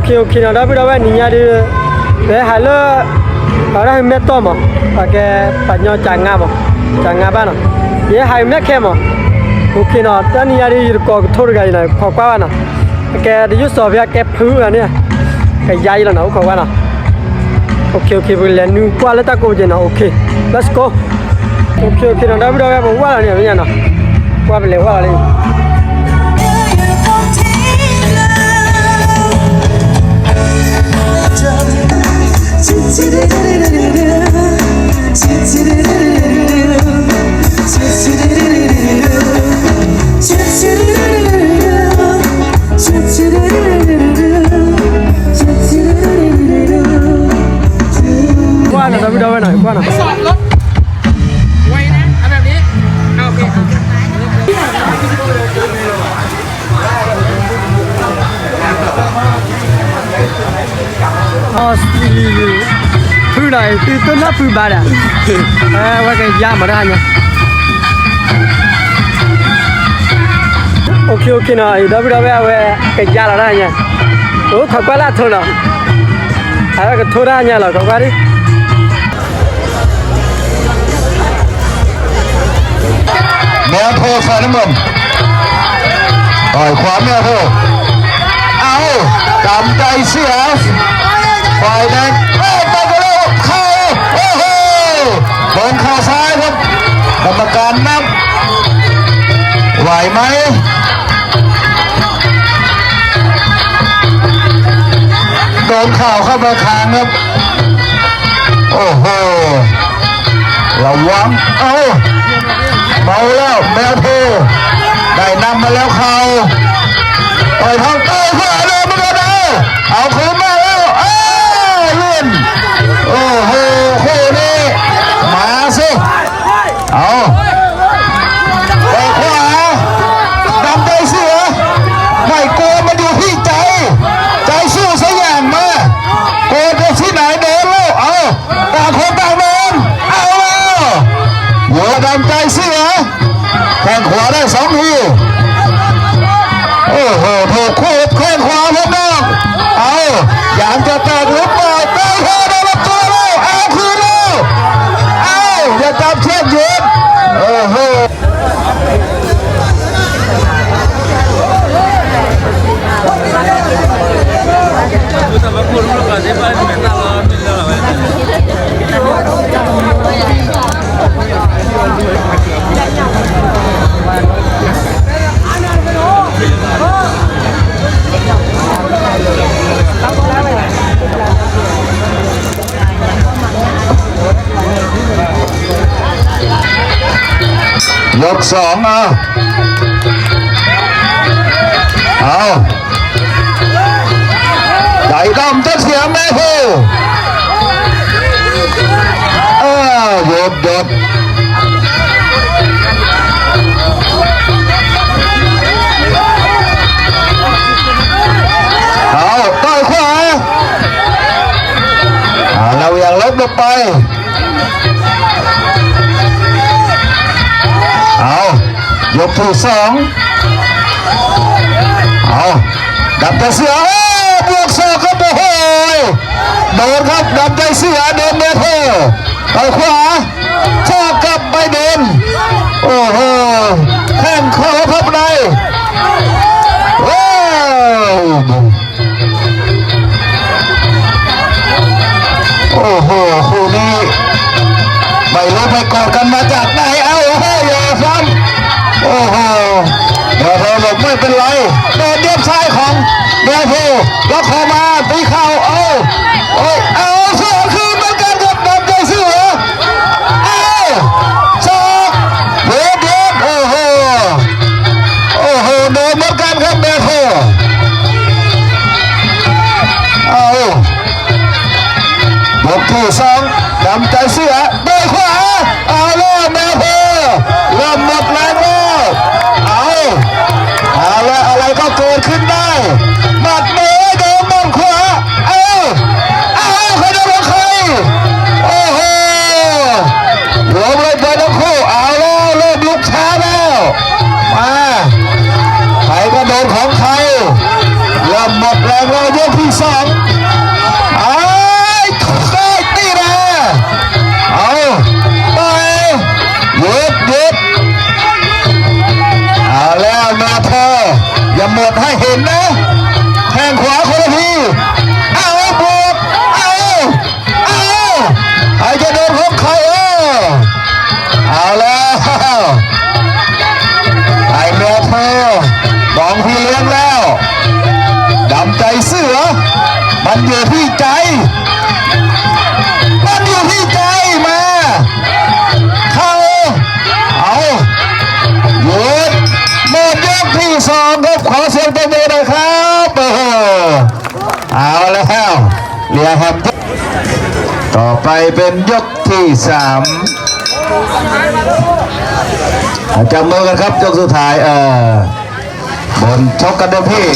เคนะได้ไปได้นี่ยาดิเดี๋ยวหาเลยอะไรเม็ดต้มอ่ะปากแกปัญญาจางงาบ่จางงาบ้านอ่ะเดี๋ยวหาเม็ดแค่มั้งโอเคนะตอนนี้ยาดิก็ทุ่งกันนะขอบว่านะแกดิยุสอบยาแกพื้นอ่ะเนี่ยแกใหญ่แล้วนะขอบว่านะโอเคไปเรียนนู่นกว่าแล้วตะโกนนะโอเค let's go โอเคนะได้ไปได้ผมว่าเนี่ยไม่ใช่นะว่าไปเลยว่าเลยว่านะได้ไปได้หน่อยว่านะสอนรถไว้นะเอาแบบนี้โอเคอ๋อพื้นไหนตื่นต้นนับพื้นบ้านอ่ะว่าแกยามมาได้เนี่ยโอเคนะได้ไปได้ว่าแกยาละได้เนี่ยโอ้ขอบคุณละทุนอ่ะอะไรก็ทุนได้เนี่ยหรอขอบคุณดิแมวโทรใส่น้ำมันต่อยขวาแมวโทรเอาดำใจเสียฝ่ายแดงไปกันแล้วเข้าโอ้โหโดนข้าซ้ายครับกรรมการนับไหวไหมโดนข่าวเข้ามาคางครับโอ้โหระวังเอาเมาแล้วแมวโทได้นำมาแล้วเขาต่อยท้องเต้เพื่อเลยมันก็ได้เอาคืนมาแล้วเลื่อนโอ้โหคู่นี้มาสิเอาไปขวาดำใจเสือไม่กลัวมันอยู่ที่ใจสู้สักอย่างมากลัวจะที่ไหนเดินแล้วเอาต่างคนต่างเดินเอาแล้วหัวดำใจเสือแข้งขวาได้2 ทีโอ้โหถูกคู่แข้งขวาพวกน้องเอาอย่างจะแตกหรือเปล่าเตะเข้าได้รับตัวแล้วเอาคืนแล้วเอาอย่าจับเชือกยืนโอ้โหยก2เอาใหญ่ดำจะเสียแม่ผู้หยุดเอาต่อยขวาเราอย่างลบลงไปเอายกที่2เอาดับใจเสือบวกศอกครับโอ้โหโดนครับดับใจเสือโดนเมทไปขวาศอกกลับไปโดนโอ้โหแข้งคอพับในโอ้โหคู่นี้ไม่รู้ไปกอดกันมาจากไหนเอาโอ้โหอย่าซ้ำโอ้โหเดี๋ยวเธอบอกไม่เป็นไรโดนเดียบซ้ายของเดียโฟแล้วเข้ามาตีเข่าเอาเสือคืนเหมือนกันกับดำใจเสือศอกเดียบโอ้โหโดนเหมือนกันครับเดียโฟยกที่2ดำใจเสือโดยขวาเอาแล้วแมวโพเริ่มหมดแรงแล้วเอาแล้วอะไรก็เกิดขึ้นได้หมัดเบย์โดนบนขวาใครโดนใครโอ้โหรวมเลยไปทั้งคู่เอาแล้วเริ่มลุกช้าแล้วมาใครก็โดนของใครเริ่มหมดแรงแล้วยกที่2 มันอยู่ที่ใจมันอยู่ที่ใจมาเข้าเอาหยุดหมดยกที่สองครับขอเสียงปรบมือหน่อยครับโอ้โหเอาแล้วเรียครับต่อไปเป็นยกที่สามจับมือกันครับยกสุดท้ายบนชกกันเดิมพี่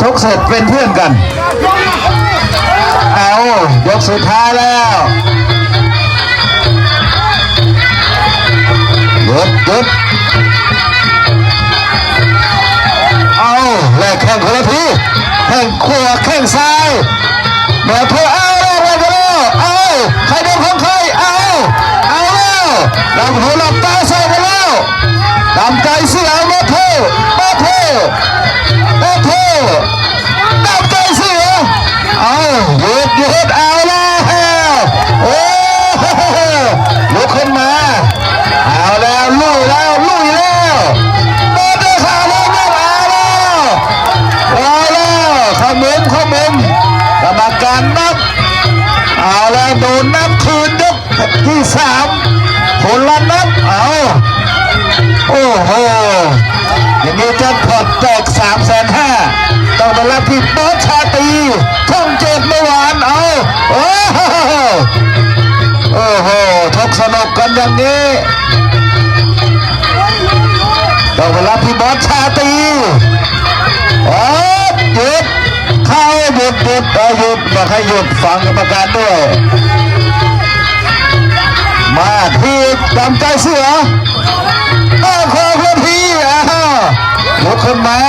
ชกเสร็จเป็นเพื่อนกันเอายกสุดท้ายแล้วหยุดเอาแลกแข้งคนละทีแข้งขวาแข้งซ้ายแม่เพื่อเอาแล้วเอาใครโดนของใครเอาแล้วลำหูลำตาใส่ไปแล้วตามใจเสียมาเพื่อตามใจเสียเอาหยุดเอาแล้วโอ้ลุกขึ้นมาเอาแล้วลุยแล้วเดินด้วยขาแล้วเอาแล้วข้ามุมกรรมการนับเอาแล้วโดนนับคืนยกที่สามคนละนับเอาโอ้โหอย่างนี้จะถอดแจก350,000ต้องไปรับที่บอสชาตรีช่อง7เมื่อวานเอาโอ้โหทกสนุกกันอย่างนี้ต้องไปรับที่บอสชาตรีหยุดเข้าหยุดมาให้หยุดฟังกรรมการด้วยมาที่จำใจเสือขอเพื่อนพี่ลุกขึ้นมา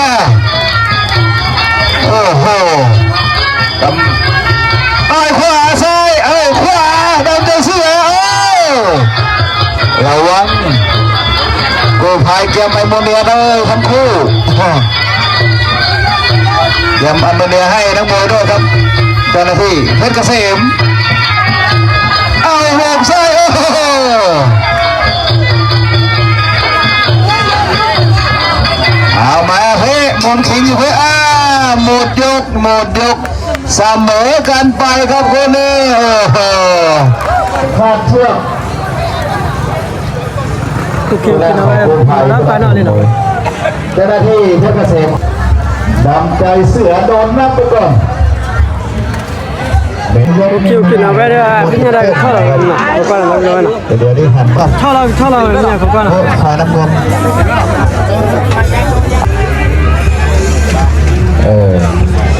โอ้โหขวาซ้ายขวาจำใจเสือระวังกูพายเกียมไอโมเนียเลยทั้งคู่เกียมไอโมเนียให้นักมวยด้วยครับเจ้าหน้าที่เพชรเกษมหกซ้ายเอามาเฮ้มนขิงอยู่เฮ้หมดยกเสมอกันไปครับคนนี้พลาดเชือก โอเคนะแล้วไปนอนเลยเนาะ เจ้าหน้าที่เพชรเกษมดำใจเสือโดนนับไปก่อนโอเคนะเว้ยพี่เนี่ยได้เข้าแล้วนะเข้าแล้วนะเดี๋ยวนี้หันปั๊บเข้าแล้วเนี่ยเข้าแล้วขาน้ำเงิน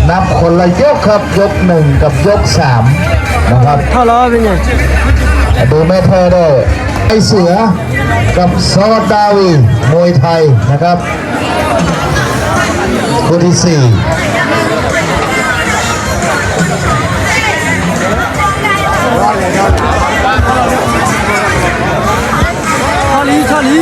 นับคนละยกครับยก1กับยก3นะครับเข้าแล้วเป็นไงดูแม่เธอด้วยไอเสือกับซอดาวีมวยไทยนะครับคู่ที่4ชาลี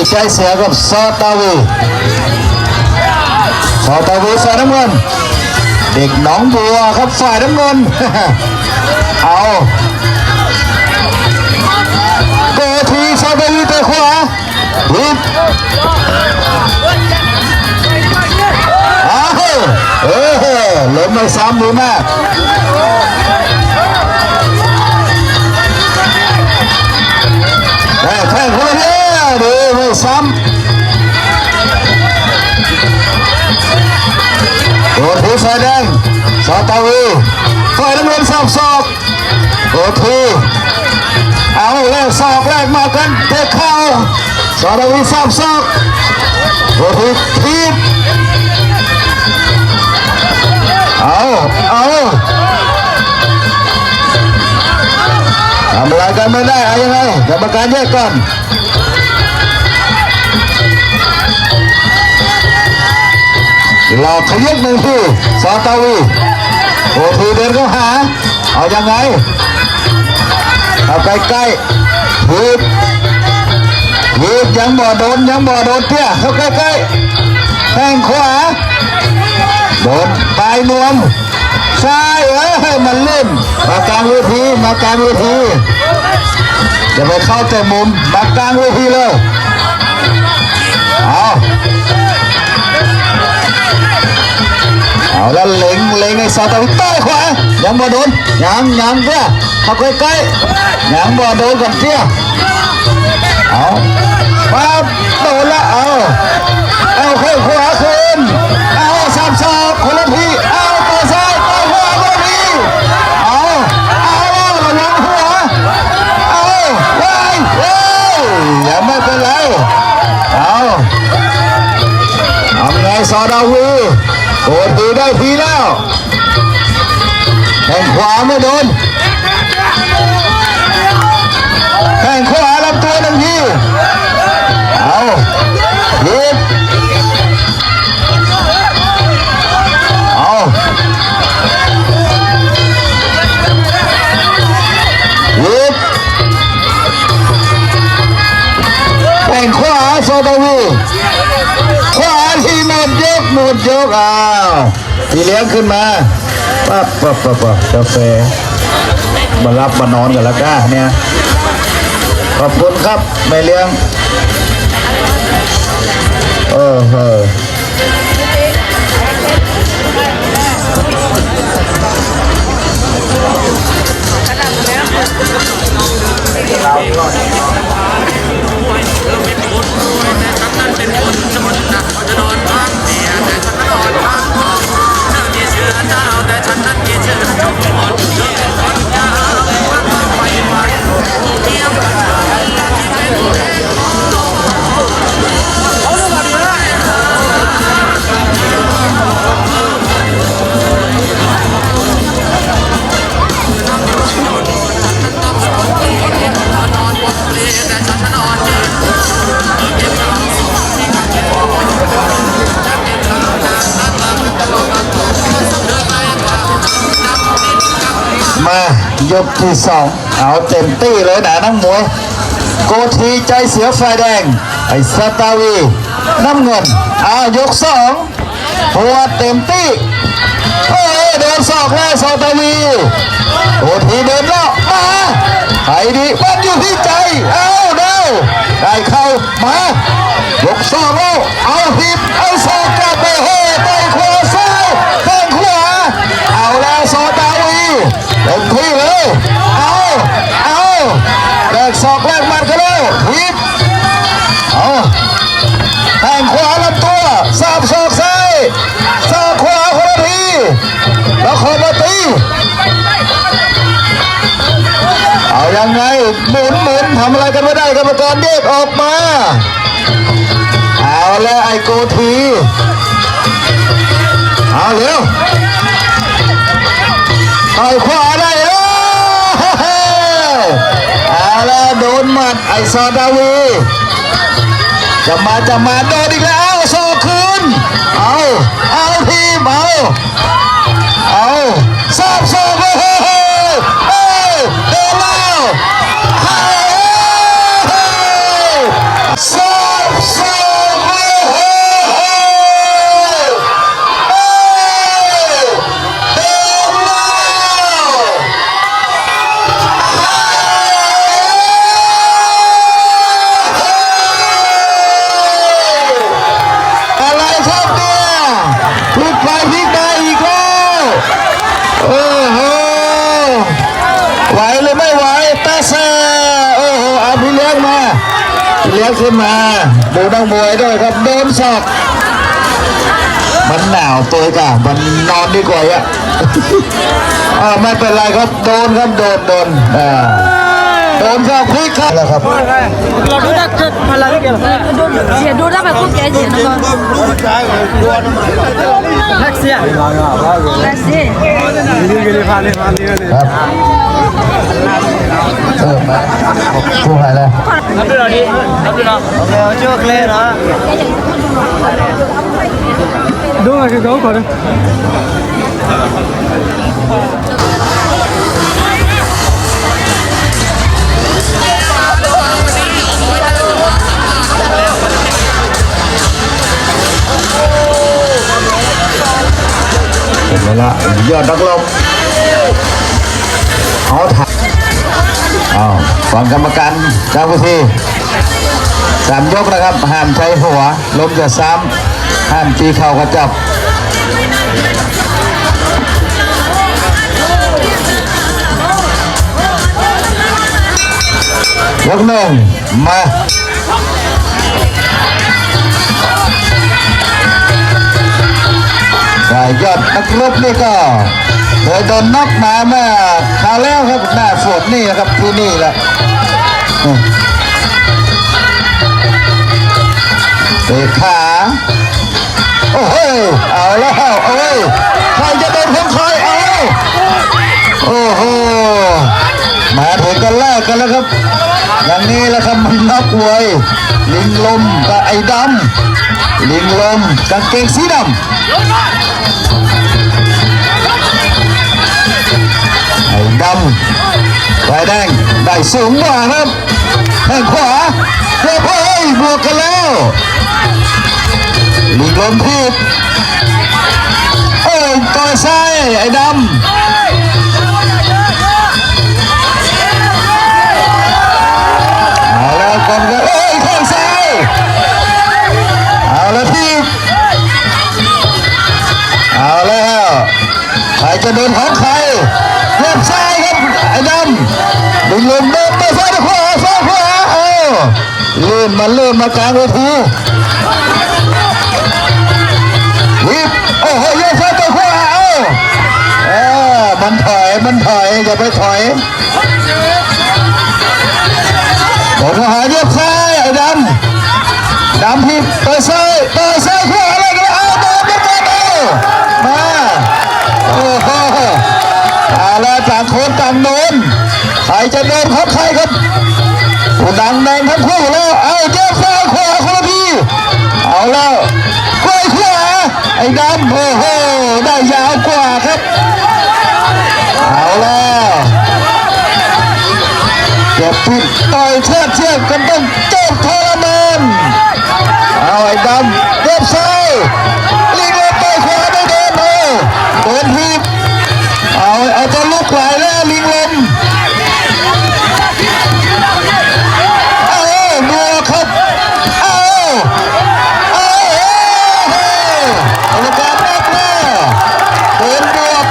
ใจเสียกับซอตาวีซอตาวีฝ่ายน้ำเงินเด็กหนองบัวครับฝ่ายน้ำเงิน เอาโกทีซอตาวีไปขวาฮิปล้มไม่ซ้ำดีมากแข่งคนละเนี่ยดีไม่ซ้ำโดนทีไฟแดงซาตาวีไฟน้ำเงินสับศอกโดนทีเอาแลกศอกแลกมากันเตะเข่าซาตาวีสับศอกโดนทีทีบเอาทำอะไรกันไม่ได้เอายังไงกรรมการแยกก่อนหลอกขยับหนึ่งทีซาตาวีโอ้ทีเดินเข้าหาเอายังไงเอาใกล้ๆทีบยังบ่โดนเตี้ยเข้าใกล้ๆแทงขวาโดนปลายนวมซ้ายมันเล่นมากลางเวทีอย่าไปเข้าแต่มุมมากลางเวทีเลยเอาแล้วเล็งไอ้ซาตาวิต้ขวายังบ่โดนยังเตี้ยเข้าใกล้ๆยังบ่โดนกับเตี้ยเอาปั๊บโดนละเอาขึ้นขวาขึ้นเอาสับศอกคนละทีเอาต่อซ้ายต่อขวาคนละทีเอาระวังหัวอย่าไม่เป็นไรเอาไงซอดาวีโกดดีได้ทีแล้วแข่งขวาไม่โดนแข่งขวาลำตัวหนึ่งทีเอายิบแข่งขวาซอดาวีขวาที่หมดยกพี่เลี้ยงขึ้นมาปั๊บกาแฟมารับมานอนกันแล้วก้าเนี่ยขอบคุณครับแม่เลี้ยงมายกที่สองเอาเต็มตี้เลยนะนักมวยโกทีใจเสียไฟแดงไอ้ซาตาวีน้ำเงินเอายกสองหัวเต็มตี้โดนศอกแล้วซาตาวีโกทีเดินแล้วมาใครดีมันอยู่ที่ใจเอาได้เข้ามายกสองแล้วเอาหิบเอาศอกกลับไปไปขวาซ้ายแทงขวาเอาแล้วซาตาวีเต็มที่เลยแลกศอกแลกหมัดกันแล้วฮิปแทงขวาลำตัวสับศอกซ้ายศอกขวาคนละทีแล้วขอมาตีเอายังไงหมุนทำอะไรกันไม่ได้กรรมการเรียกออกมาเอาแล้วไอ้โกทีเอาเร็วต่อยขวาได้แล้วโดนหมัดไอ้ซาดาวีจะมาโดนอีกแล้วโซคืนเอาทีมเอาสับโซโดนแล้วสับ ยับขึ้นมาดูนักมวยด้วยครับโดนศอกมันหนาวตัวกะมันนอนดีกว่าอ่ะ ไม่เป็นไรครับโดนครับโดนโดนศอกคุยครับแล้วครับ เราดูดักจุดพลังเกี่ยว เสียดูได้แบบคู่แกเสียนะก็ แท็กซี่ แล้สิ ครับมาผู้หายแล้ว รับดูหน่อยดิรับดูหน่อยโอเคเอาช่วยเคลียร์นะดูมาคือเขาก่อนเห็นไหมล่ะยอดนักลงเอาถ่ายฟังกรรมการเจ้าพิธี3 ยกนะครับห้ามใช้หัวล้มจะซ้ำห้ามตีเข่ากระจับยก 1มาฝ่ายยอดนักรบนี่ก็เคยโดนน็อกมาเมื่อคราวแล้วครับหน้าฝนนี่นะครับที่นี่แหละเตะขาโอ้โหเอาแล้วเอาเลยใครจะเป็นคนคอยเอาโอ้โหมาถึงกันแรกกันแล้วครับอย่างนี้แหละครับมันน็อกเว้ยลิงลมกับไอ้ดำลิงลมกางเกงสีดำไอ้ดำไฟแดงได้สูงกว่าครับแข้งขวาเรียบร้อยบวกกันแล้วลิงลมพีดต่อยซ้ายไอ้ดำเอาแล้วคนก็แข้งซ้ายเอาแล้วพีดเอาแล้วใครจะโดนของใครเล็บซ้ายครับไอ้ดำดึงลมเดินไปซ้ายขวาซ้ายขวาเลื่อนมากลางเวทีวิบโอ้โหโยกซ้ายต่อขวามันถอยอย่าไปถอยโดนหาเย็บซ้ายไอ้ดำพิบต่อยซ้ายขวาอะไรกันโดนมาโอ้โหแล้วต่างคนต่างโดนใครจะโดนของใครครับผู้ดังแดงทั้งคู่แล้วเย็บซ้ายขวาคนละทีเอาแล้วกล้วยขวาไอ้ดำโอ้โหได้ยาวกว่าครับเอาแล้วเจ็บพิษต่อยเชือกกันต้องเจ็บทรมานเอาไอ้ดำเย็บซ้ายลิงลมต่อยขวาไม่โดนโดนพิษเอาจะลุกไหลแล้วลิงลมนัวครับกรรมการนับแล้วโดนบวก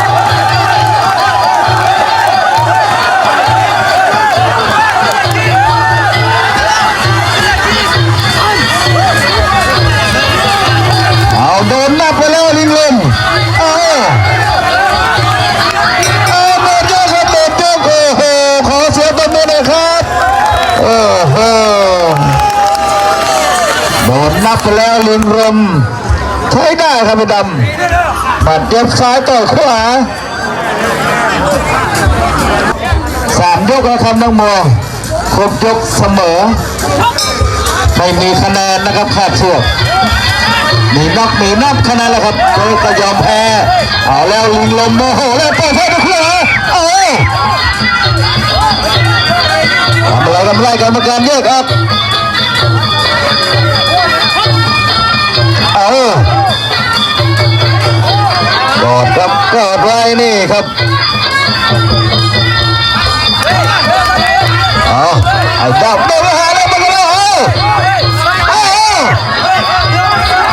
โดนนับไปแล้วลิงลมหมดยกครับหมดยกโอ้โหขอเสียงตบมือหน่อยครับโอ้โหโดนนับไปแล้วลิงลมใช้ได้ครับพี่ดำบัดเจ็บซ้ายต่อยขวา3 ยกแล้วครับน้องโมครบยกเสมอไม่มีคะแนนนะครับขาดเชือกมีนับคะแนนแล้วครับก็ยอมแพ้เอาแล้วลิงลมโมโหแล้วต่อยซ้ายต่อยขวาทำอะไรกรรมการแยกครับกอดครับกอดไว้นี่ครับไอ้ดำโดนหาแล้วมันก็แล้ว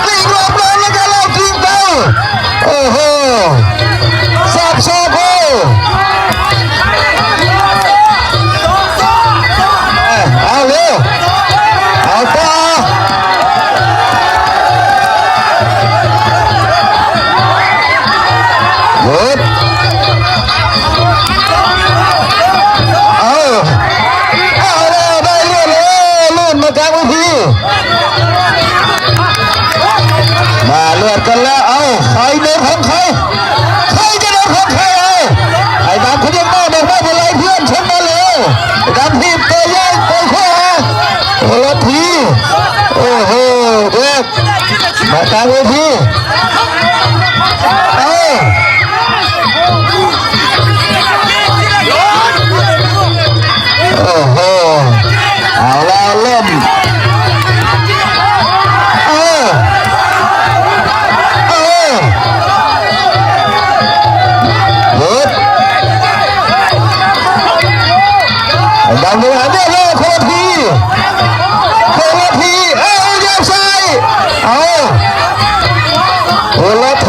ลิงลมแล้วก็เราจริงเต้าโอ้โหสับโซ่เอาเร็วเอาไป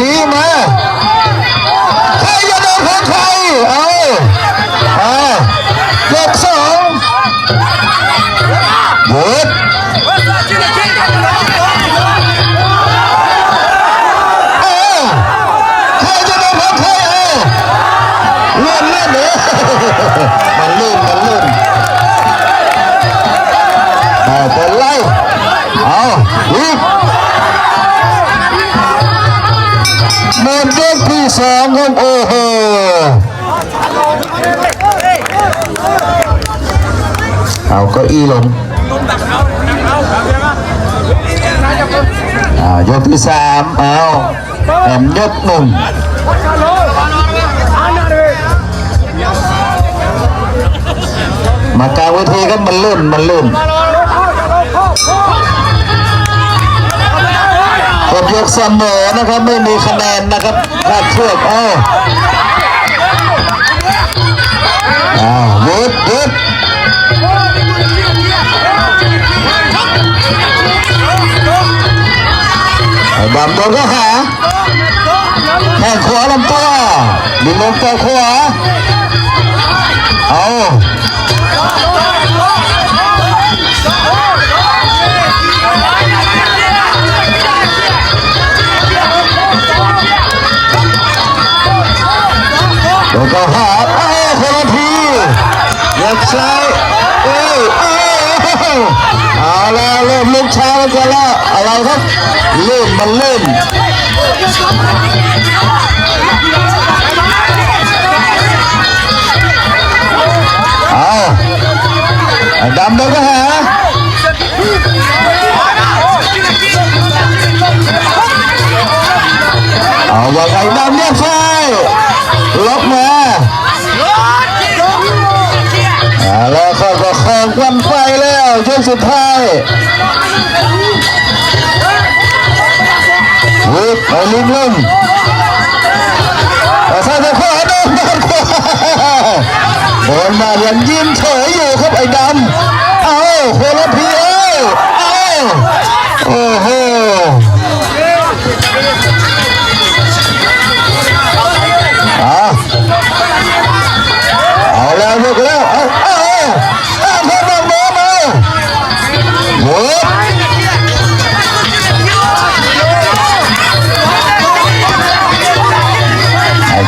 ทีมาใครจะโดนของใครเอายกสองหยุดใครจะโดนของใครเลื่อนเลยมันลื่นเป็นไรเอาอีกหมดยกที่สองครับโอ้โหเอาเก้าอี้ลงยกที่สามเอาแอมยกหนึ่งมากลางเวทีก็มันลื่นกดยกเสมอนะครับไม่มีคะแนนนะครับคาดเชือกหยุดดำโดนก็หาแข้งขวาลำตัวดึงลงตัวขวาโดนก็หาคนละทีเล็กซ้ายเอาแล้วเริ่มลุกช้าแล้วกันละอะไรครับเล่นดำโดนก็หาอย่างไรดำเรียกไฟล็อกมาแล้วก็คลองควันไฟแล้วช่วงสุดท้ายไปลิ้มลงซ้ายไปขวาโดนมายังยิ้มเฉยอยู่ครับไอ้ดำคนละพีโอ้โหเอาแล้วยกแล้วพอมาหยุด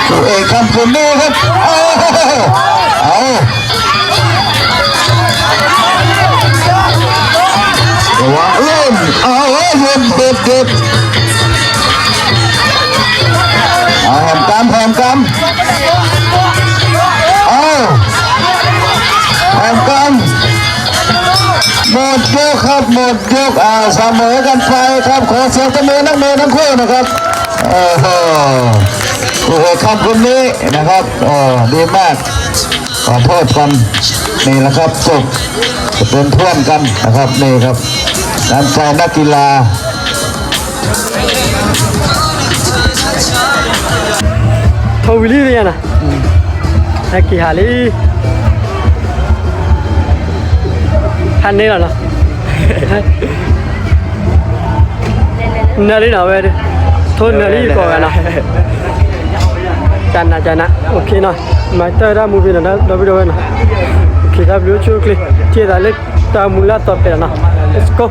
ตัวเอกคำพูดนี้ครับว่าเล่นเย็นเด็ดแหมกำแหมกำหมดยกครับหมดยกเสมอกันไปครับขอเสียงตบมือนักมวยทั้งคู่นะครับโอ้โหคำคนนี้นะครับดีมากขอโทษกันนี่แหละครับจบเป็นเพื่อนกันนะครับนี่ครับน้ำใจนักกีฬาโทวิลี่เลยนะนักกีฬาลีพันนี่เหรอนาลีหน่าเว้ยโทษนาลีก่อนนะจันนะโอเคหน่อยมาเตอร์ได้มูฟี่นะดับเบิลนะโอเคครับวิวชูคลิปเจอได้เล็กตามูลาต่อไปนะ let's go